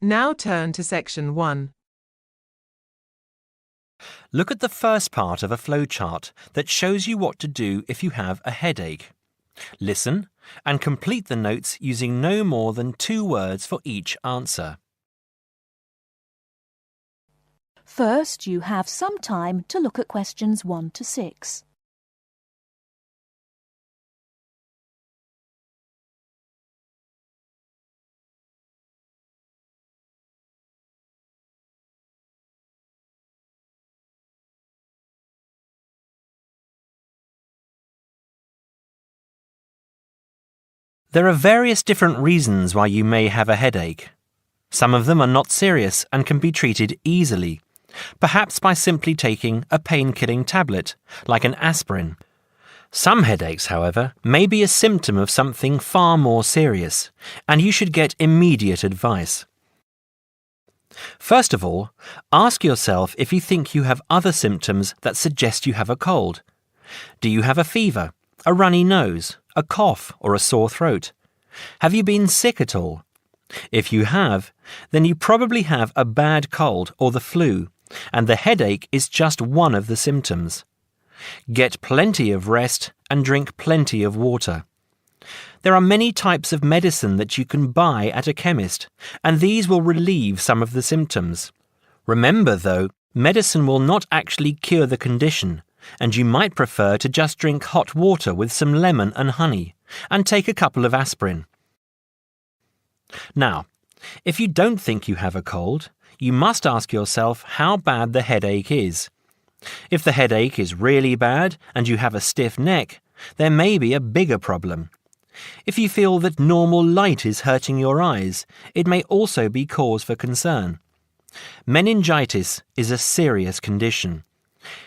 Now turn to section 1. Look at the first part of a flowchart that shows you what to do if you have a headache. Listen and complete the notes using no more than 2 words for each answer. First, you have some time to look at questions 1 to 6. There are various different reasons why you may have a headache. Some of them are not serious and can be treated easily, perhaps by simply taking a pain-killing tablet, like an aspirin. Some headaches, however, may be a symptom of something far more serious, and you should get immediate advice. First of all, ask yourself if you think you have other symptoms that suggest you have a cold. Do you have a fever, a runny nose, a cough or a sore throat? Have you been sick at all? If you have, then you probably have a bad cold or the flu, and the headache is just one of the symptoms. Get plenty of rest and drink plenty of water. There are many types of medicine that you can buy at a chemist, and these will relieve some of the symptoms. Remember, though, medicine will not actually cure the condition, and you might prefer to just drink hot water with some lemon and honey, and take a couple of aspirin. Now, if you don't think you have a cold, you must ask yourself how bad the headache is. If the headache is really bad and you have a stiff neck, there may be a bigger problem. If you feel that normal light is hurting your eyes, it may also be cause for concern. Meningitis is a serious condition.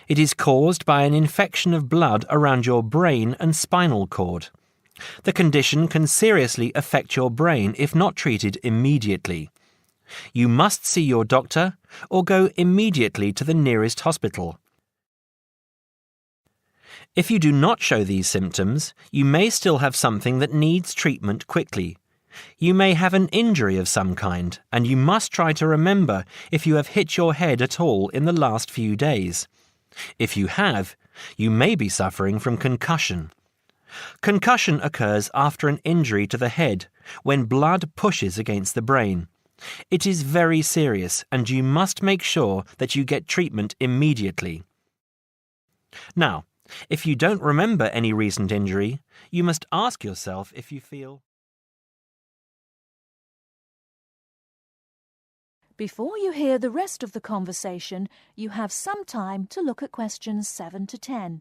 It is caused by an infection of blood around your brain and spinal cord. The condition can seriously affect your brain if not treated immediately. You must see your doctor or go immediately to the nearest hospital. If you do not show these symptoms, you may still have something that needs treatment quickly. You may have an injury of some kind, and you must try to remember if you have hit your head at all in the last few days. If you have, you may be suffering from concussion. Concussion occurs after an injury to the head, when blood pushes against the brain. It is very serious, and you must make sure that you get treatment immediately. Now, if you don't remember any recent injury, you must ask yourself if you feel... Before you hear the rest of the conversation, you have some time to look at questions 7 to 10.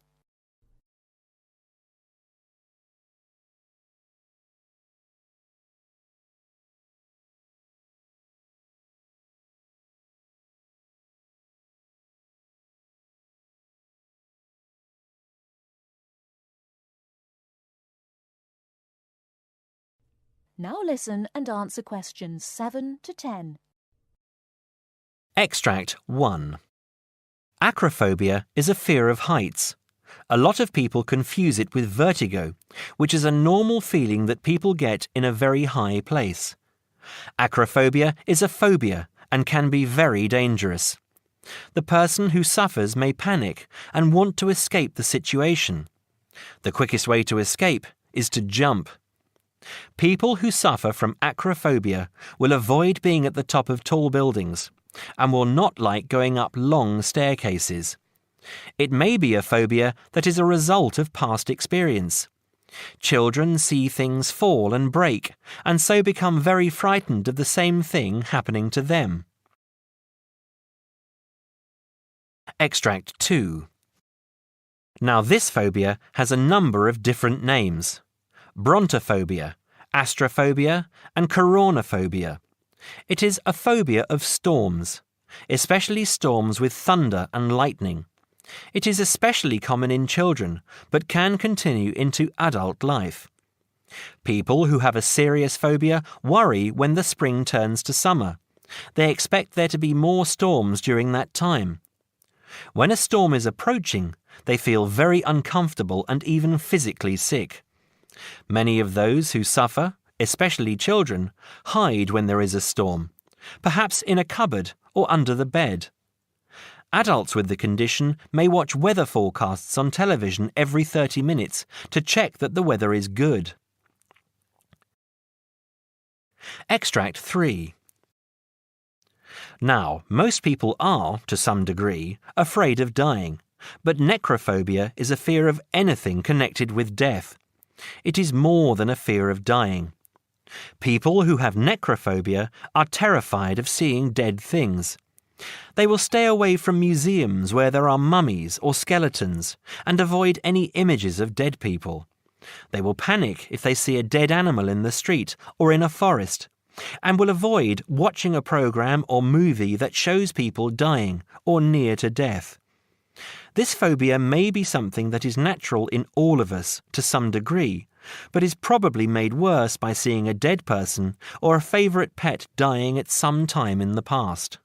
Now listen and answer questions 7 to 10. Extract 1. Acrophobia is a fear of heights. A lot of people confuse it with vertigo, which is a normal feeling that people get in a very high place. Acrophobia is a phobia and can be very dangerous. The person who suffers may panic and want to escape the situation. The quickest way to escape is to jump. People who suffer from acrophobia will avoid being at the top of tall buildings and will not like going up long staircases. It may be a phobia that is a result of past experience. Children see things fall and break, and so become very frightened of the same thing happening to them. Extract 2. Now this phobia has a number of different names: brontophobia, astrophobia, and coronaphobia. It is a phobia of storms, especially storms with thunder and lightning. It is especially common in children, but can continue into adult life. People who have a serious phobia worry when the spring turns to summer. They expect there to be more storms during that time. When a storm is approaching, they feel very uncomfortable and even physically sick. Many of those who suffer, especially children, hide when there is a storm. perhaps in a cupboard or under the bed. Adults with the condition may watch weather forecasts on television every 30 minutes to check that the weather is good. Extract 3. Now, most people are, to some degree, afraid of dying, but necrophobia is a fear of anything connected with death. It is more than a fear of dying. People who have necrophobia are terrified of seeing dead things. They will stay away from museums where there are mummies or skeletons and avoid any images of dead people. They will panic if they see a dead animal in the street or in a forest, and will avoid watching a program or movie that shows people dying or near to death. This phobia may be something that is natural in all of us to some degree, but is probably made worse by seeing a dead person or a favourite pet dying at some time in the past.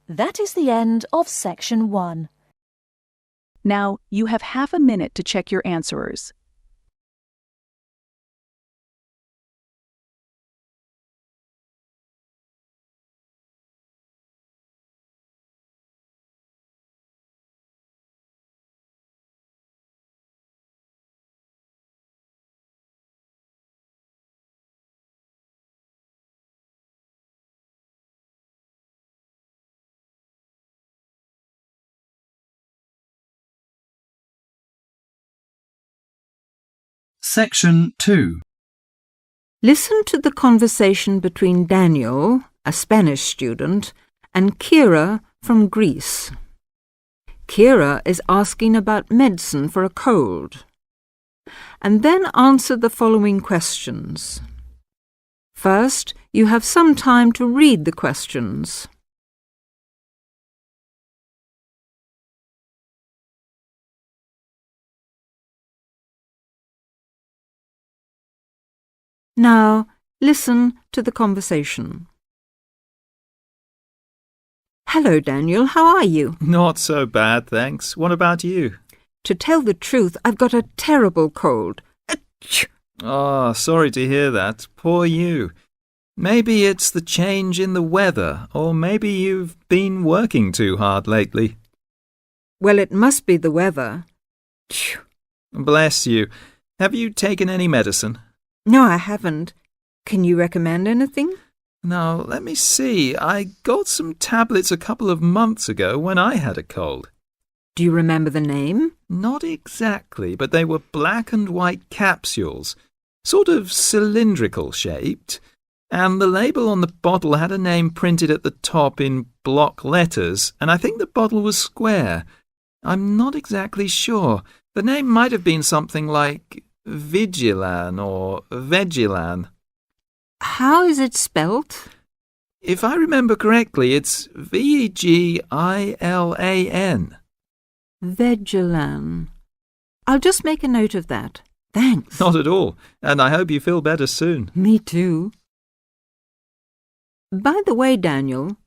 That is the end of section 1. Now, you have half a minute to check your answerers. Section 2. Listen to the conversation between Daniel, a Spanish student, and Kira from Greece. Kira is asking about medicine for a cold. And then answer the following questions. First, you have some time to read the questions. Now, listen to the conversation. Hello, Daniel. How are you? Not so bad, thanks. What about you? To tell the truth, I've got a terrible cold. Achoo! Oh, sorry to hear that. Poor you. Maybe it's the change in the weather, or maybe you've been working too hard lately. Well, it must be the weather. Achoo! Bless you. Have you taken any medicine? No, I haven't. Can you recommend anything? Now, let me see. I got some tablets a couple of months ago when I had a cold. Do you remember the name? Not exactly, but they were black and white capsules, sort of cylindrical shaped, and the label on the bottle had a name printed at the top in block letters, and I think the bottle was square. I'm not exactly sure. The name might have been something like Vigilan or Vegilan. How is it spelt? If I remember correctly, it's Vegilan. Vegilan. I'll just make a note of that. Thanks. Not at all, and I hope you feel better soon. Me too. By the way, Daniel,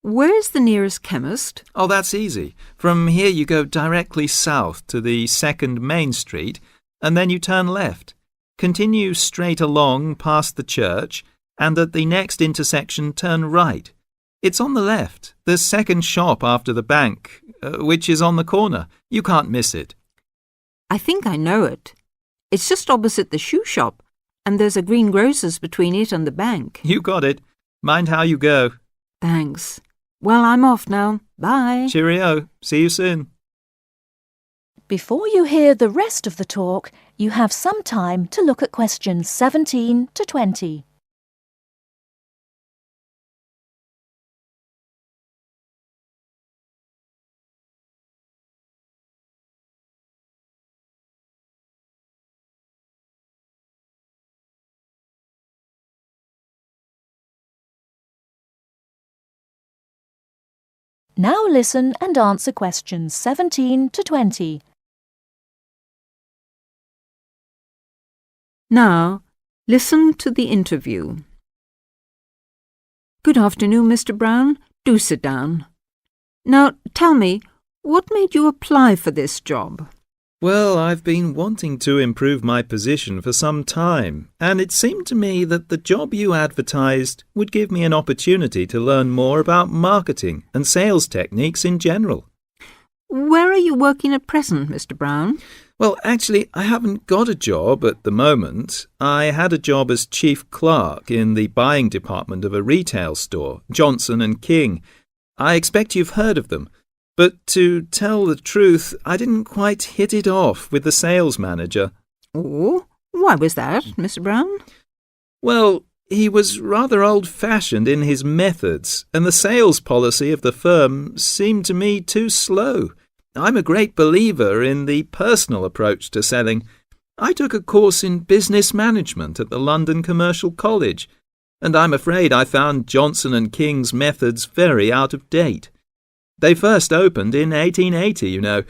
where's the nearest chemist? Oh, that's easy. From here you go directly south to the 2nd Main Street, and then you turn left. Continue straight along past the church, and at the next intersection turn right. It's on the left, the second shop after the bank, which is on the corner. You can't miss it. I think I know it. It's just opposite the shoe shop, and there's a greengrocer's between it and the bank. You got it. Mind how you go. Thanks. Well, I'm off now. Bye. Cheerio. See you soon. Before you hear the rest of the talk, you have some time to look at questions 17 to 20. Now listen and answer questions 17 to 20. Now, listen to the interview. Good afternoon, Mr. Brown. Do sit down. Now, tell me, what made you apply for this job? Well, I've been wanting to improve my position for some time, and it seemed to me that the job you advertised would give me an opportunity to learn more about marketing and sales techniques in general. Where are you working at present, Mr. Brown? Well, actually, I haven't got a job at the moment. I had a job as chief clerk in the buying department of a retail store, Johnson and King. I expect you've heard of them. But to tell the truth, I didn't quite hit it off with the sales manager. Oh, why was that, Mr. Brown? Well, he was rather old-fashioned in his methods, and the sales policy of the firm seemed to me too slow. I'm a great believer in the personal approach to selling. I took a course in business management at the London Commercial College, and I'm afraid I found Johnson and King's methods very out of date. They first opened in 1880, you know,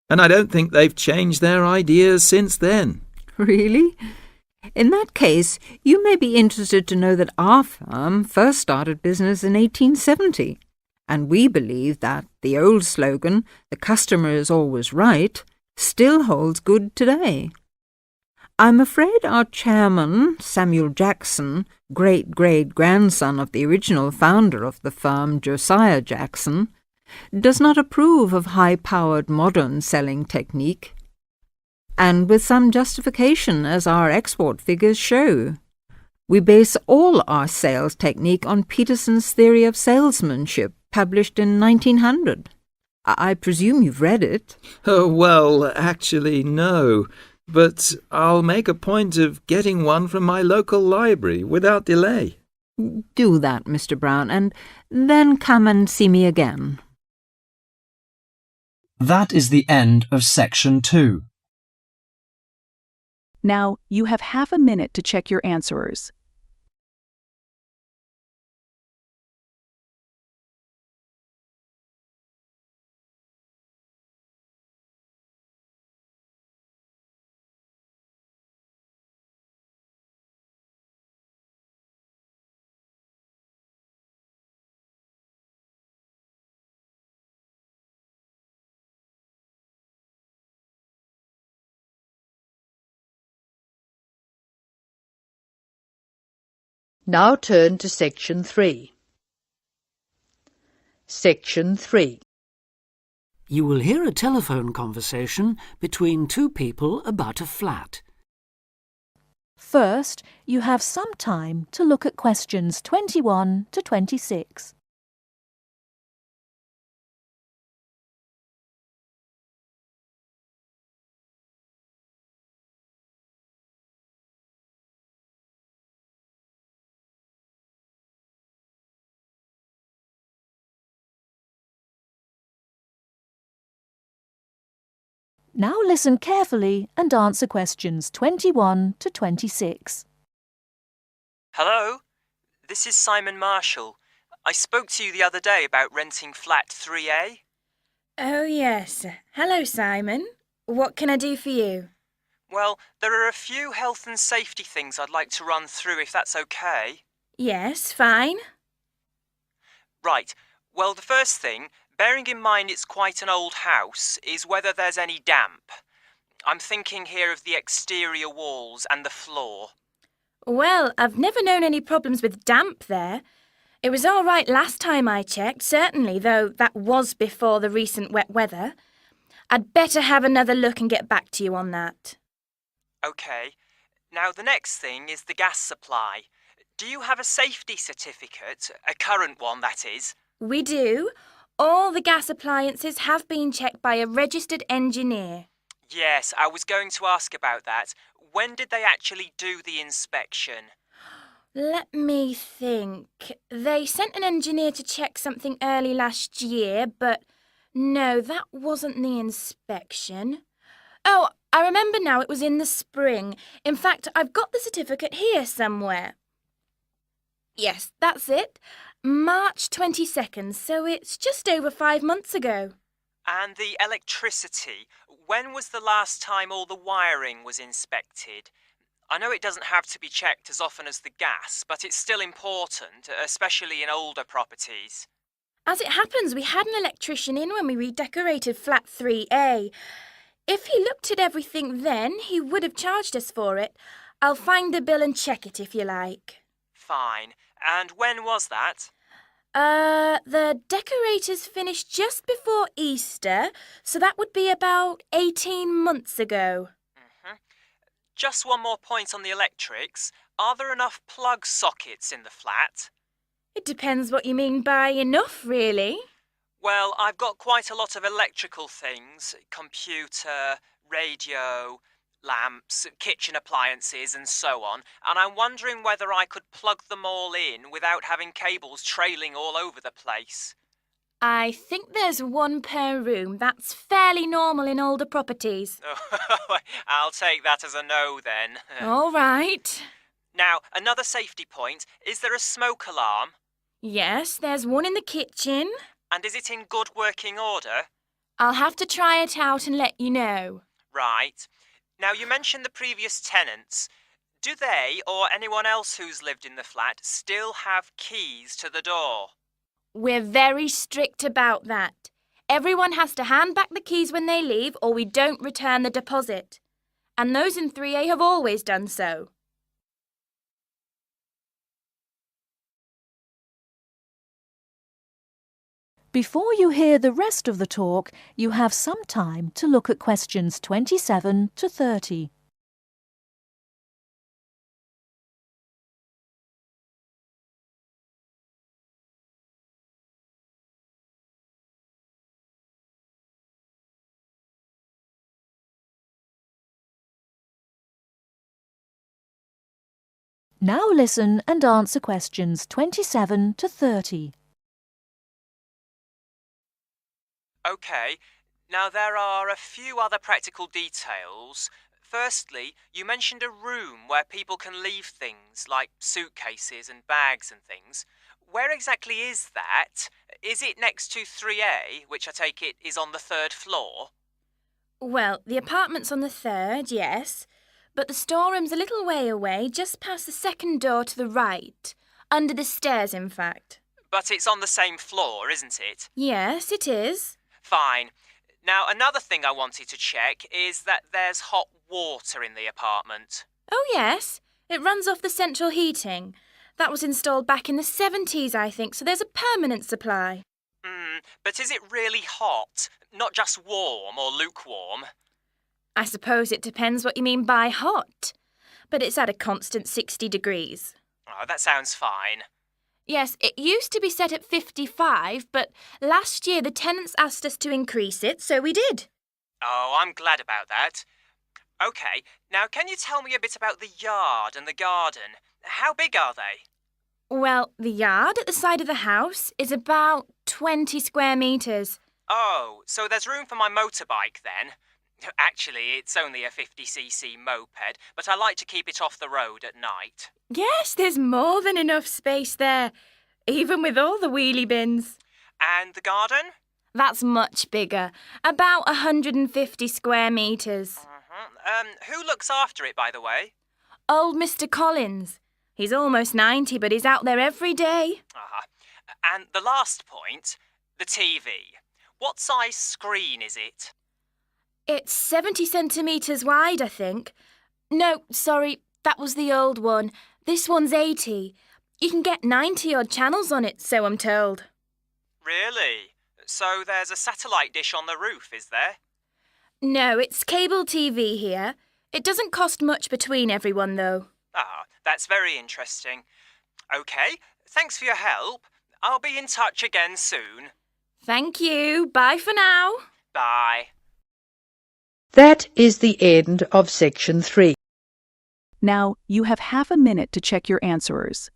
and I don't think they've changed their ideas since then. Really? In that case, you may be interested to know that our firm first started business in 1870, and we believe that the old slogan, "The customer is always right," still holds good today. I'm afraid our chairman, Samuel Jackson, great-great-grandson of the original founder of the firm, Josiah Jackson, does not approve of high-powered modern selling technique, and with some justification, as our export figures show. We base all our sales technique on Peterson's theory of salesmanship, published in 1900. I presume you've read it. Oh, well, actually, no. But I'll make a point of getting one from my local library without delay. Do that, Mr. Brown, and then come and see me again. That is the end of section 2. Now, you have half a minute to check your answerers. Now turn to Section 3. Section 3. You will hear a telephone conversation between two people about a flat. First, you have some time to look at questions 21 to 26. Now listen carefully and answer questions 21 to 26. Hello, this is Simon Marshall. I spoke to you the other day about renting flat 3A. Oh, yes. Hello, Simon. What can I do for you? Well, there are a few health and safety things I'd like to run through if that's okay. Yes, fine. Right, well, the first thing, bearing in mind it's quite an old house, is whether there's any damp. I'm thinking here of the exterior walls and the floor. Well, I've never known any problems with damp there. It was all right last time I checked, certainly, though that was before the recent wet weather. I'd better have another look and get back to you on that. OK. Now, the next thing is the gas supply. Do you have a safety certificate? A current one, that is? We do. All the gas appliances have been checked by a registered engineer. Yes, I was going to ask about that. When did they actually do the inspection? Let me think. They sent an engineer to check something early last year, but no, that wasn't the inspection. Oh, I remember now, it was in the spring. In fact, I've got the certificate here somewhere. Yes, that's it. March 22nd, so it's just over 5 months ago. And the electricity, when was the last time all the wiring was inspected? I know it doesn't have to be checked as often as the gas, but it's still important, especially in older properties. As it happens, we had an electrician in when we redecorated flat 3A. If he looked at everything then, he would have charged us for it. I'll find the bill and check it if you like. Fine. And when was that? The decorators finished just before Easter, so that would be about 18 months ago. Just one more point on the electrics. Are there enough plug sockets in the flat? It depends what you mean by enough, really. Well, I've got quite a lot of electrical things. Computer, radio, lamps, kitchen appliances and so on, and I'm wondering whether I could plug them all in without having cables trailing all over the place. I think there's one per room. That's fairly normal in older properties. I'll take that as a no then. All right. Now, another safety point. Is there a smoke alarm? Yes, there's one in the kitchen. And is it in good working order? I'll have to try it out and let you know. Right. Now, you mentioned the previous tenants. Do they, or anyone else who's lived in the flat, still have keys to the door? We're very strict about that. Everyone has to hand back the keys when they leave or we don't return the deposit. And those in 3A have always done so. Before you hear the rest of the talk, you have some time to look at questions 27 to 30. Now listen and answer questions 27 to 30. OK, now there are a few other practical details. Firstly, you mentioned a room where people can leave things like suitcases and bags and things. Where exactly is that? Is it next to 3A, which I take it is on the 3rd floor? Well, the apartment's on the 3rd, yes. But the storeroom's a little way away, just past the 2nd door to the right. Under the stairs, in fact. But it's on the same floor, isn't it? Yes, it is. Fine. Now, another thing I wanted to check is that there's hot water in the apartment. Oh, yes. It runs off the central heating. That was installed back in the 70s, I think, so there's a permanent supply. But is it really hot? Not just warm or lukewarm? I suppose it depends what you mean by hot. But it's at a constant 60 degrees. Oh, that sounds fine. Yes, it used to be set at 55, but last year the tenants asked us to increase it, so we did. Oh, I'm glad about that. OK, now can you tell me a bit about the yard and the garden? How big are they? Well, the yard at the side of the house is about 20 square metres. Oh, so there's room for my motorbike then? Actually, it's only a 50cc moped, but I like to keep it off the road at night. Yes, there's more than enough space there, even with all the wheelie bins. And the garden? That's much bigger, about 150 square metres. Who looks after it, by the way? Old Mr. Collins. He's almost 90, but he's out there every day. And the last point, the TV. What size screen is it? It's 70 centimetres wide, I think. No, sorry, that was the old one. This one's 80. You can get 90-odd channels on it, so I'm told. Really? So there's a satellite dish on the roof, is there? No, it's cable TV here. It doesn't cost much between everyone, though. That's very interesting. OK, thanks for your help. I'll be in touch again soon. Thank you. Bye for now. Bye. That is the end of section 3. Now, you have half a minute to check your answerers.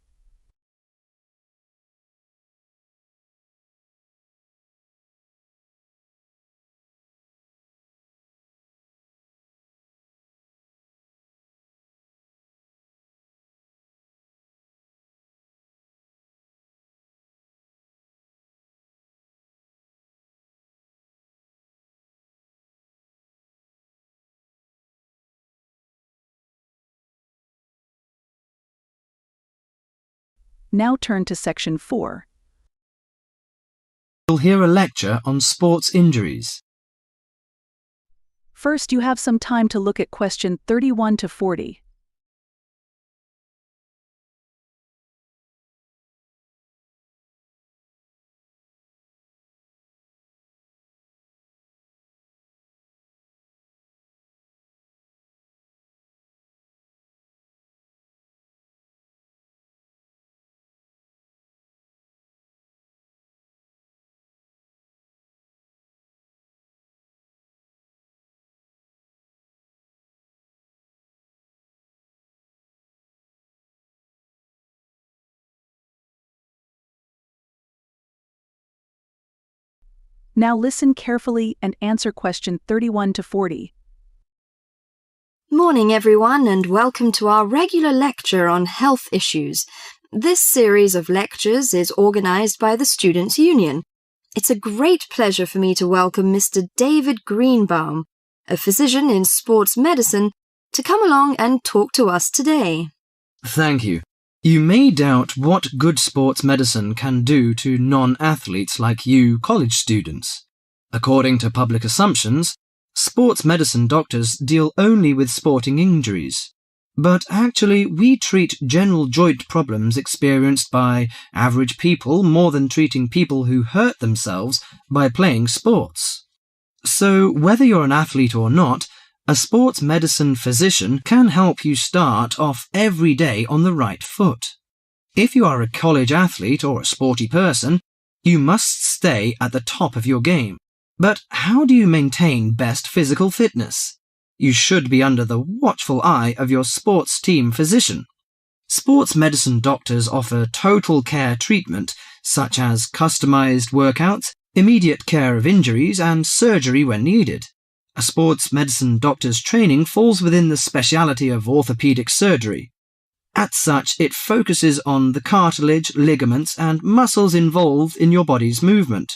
Now turn to section 4. You'll hear a lecture on sports injuries. First, you have some time to look at question 31 to 40. Now listen carefully and answer question 31 to 40. Morning everyone, and welcome to our regular lecture on health issues. This series of lectures is organised by the Students' Union. It's a great pleasure for me to welcome Mr. David Greenbaum, a physician in sports medicine, to come along and talk to us today. Thank you. You may doubt what good sports medicine can do to non-athletes like you college students. According to public assumptions, sports medicine doctors deal only with sporting injuries. But actually, we treat general joint problems experienced by average people more than treating people who hurt themselves by playing sports. So, whether you're an athlete or not, a sports medicine physician can help you start off every day on the right foot. If you are a college athlete or a sporty person, you must stay at the top of your game. But how do you maintain best physical fitness? You should be under the watchful eye of your sports team physician. Sports medicine doctors offer total care treatment, such as customized workouts, immediate care of injuries, and surgery when needed. A sports medicine doctor's training falls within the specialty of orthopedic surgery. As such, it focuses on the cartilage, ligaments, and muscles involved in your body's movement.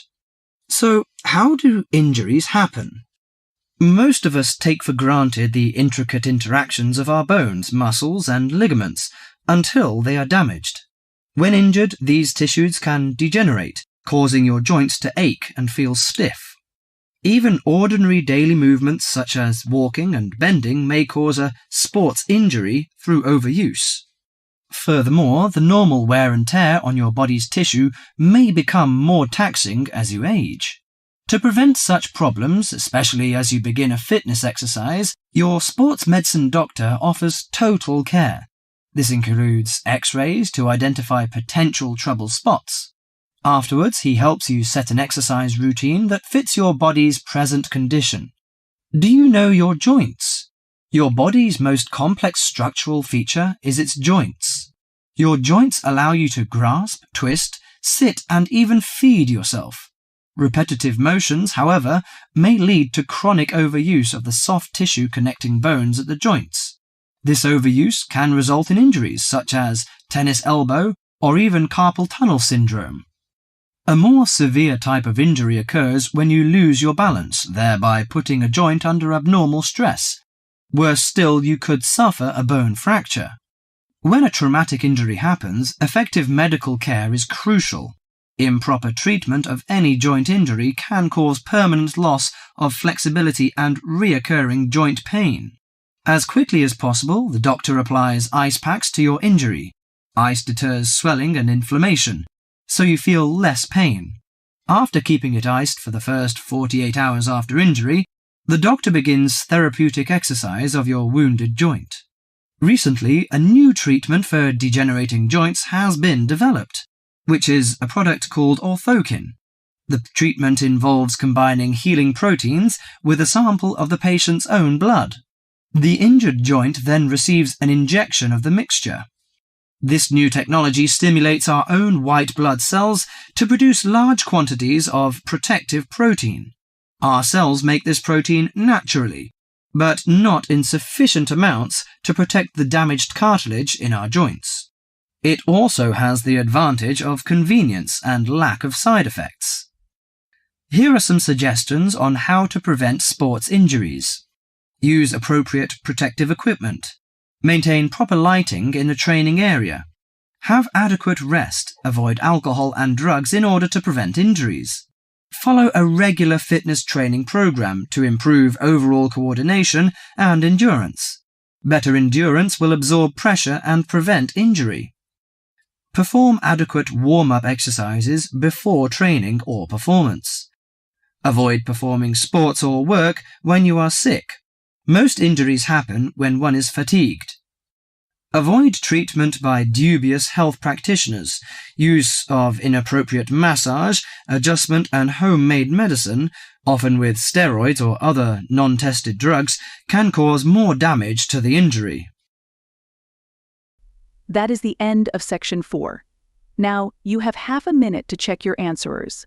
So, how do injuries happen? Most of us take for granted the intricate interactions of our bones, muscles, and ligaments until they are damaged. When injured, these tissues can degenerate, causing your joints to ache and feel stiff. Even ordinary daily movements such as walking and bending may cause a sports injury through overuse. Furthermore, the normal wear and tear on your body's tissue may become more taxing as you age. To prevent such problems, especially as you begin a fitness exercise, your sports medicine doctor offers total care. This includes X-rays to identify potential trouble spots. Afterwards, he helps you set an exercise routine that fits your body's present condition. Do you know your joints? Your body's most complex structural feature is its joints. Your joints allow you to grasp, twist, sit, and even feed yourself. Repetitive motions, however, may lead to chronic overuse of the soft tissue connecting bones at the joints. This overuse can result in injuries such as tennis elbow or even carpal tunnel syndrome. A more severe type of injury occurs when you lose your balance, thereby putting a joint under abnormal stress. Worse still, you could suffer a bone fracture. When a traumatic injury happens, effective medical care is crucial. Improper treatment of any joint injury can cause permanent loss of flexibility and recurring joint pain. As quickly as possible, the doctor applies ice packs to your injury. Ice deters swelling and inflammation, so you feel less pain. After keeping it iced for the first 48 hours after injury, the doctor begins therapeutic exercise of your wounded joint. Recently, a new treatment for degenerating joints has been developed, which is a product called orthokin. The treatment involves combining healing proteins with a sample of the patient's own blood. The injured joint then receives an injection of the mixture. This new technology stimulates our own white blood cells to produce large quantities of protective protein. Our cells make this protein naturally, but not in sufficient amounts to protect the damaged cartilage in our joints. It also has the advantage of convenience and lack of side effects. Here are some suggestions on how to prevent sports injuries. Use appropriate protective equipment. Maintain proper lighting in the training area. Have adequate rest. Avoid alcohol and drugs in order to prevent injuries. Follow a regular fitness training program to improve overall coordination and endurance. Better endurance will absorb pressure and prevent injury. Perform adequate warm-up exercises before training or performance. Avoid performing sports or work when you are sick. Most injuries happen when one is fatigued. Avoid treatment by dubious health practitioners. Use of inappropriate massage, adjustment and homemade medicine, often with steroids or other non-tested drugs, can cause more damage to the injury. That is the end of section 4. Now, you have half a minute to check your answerers.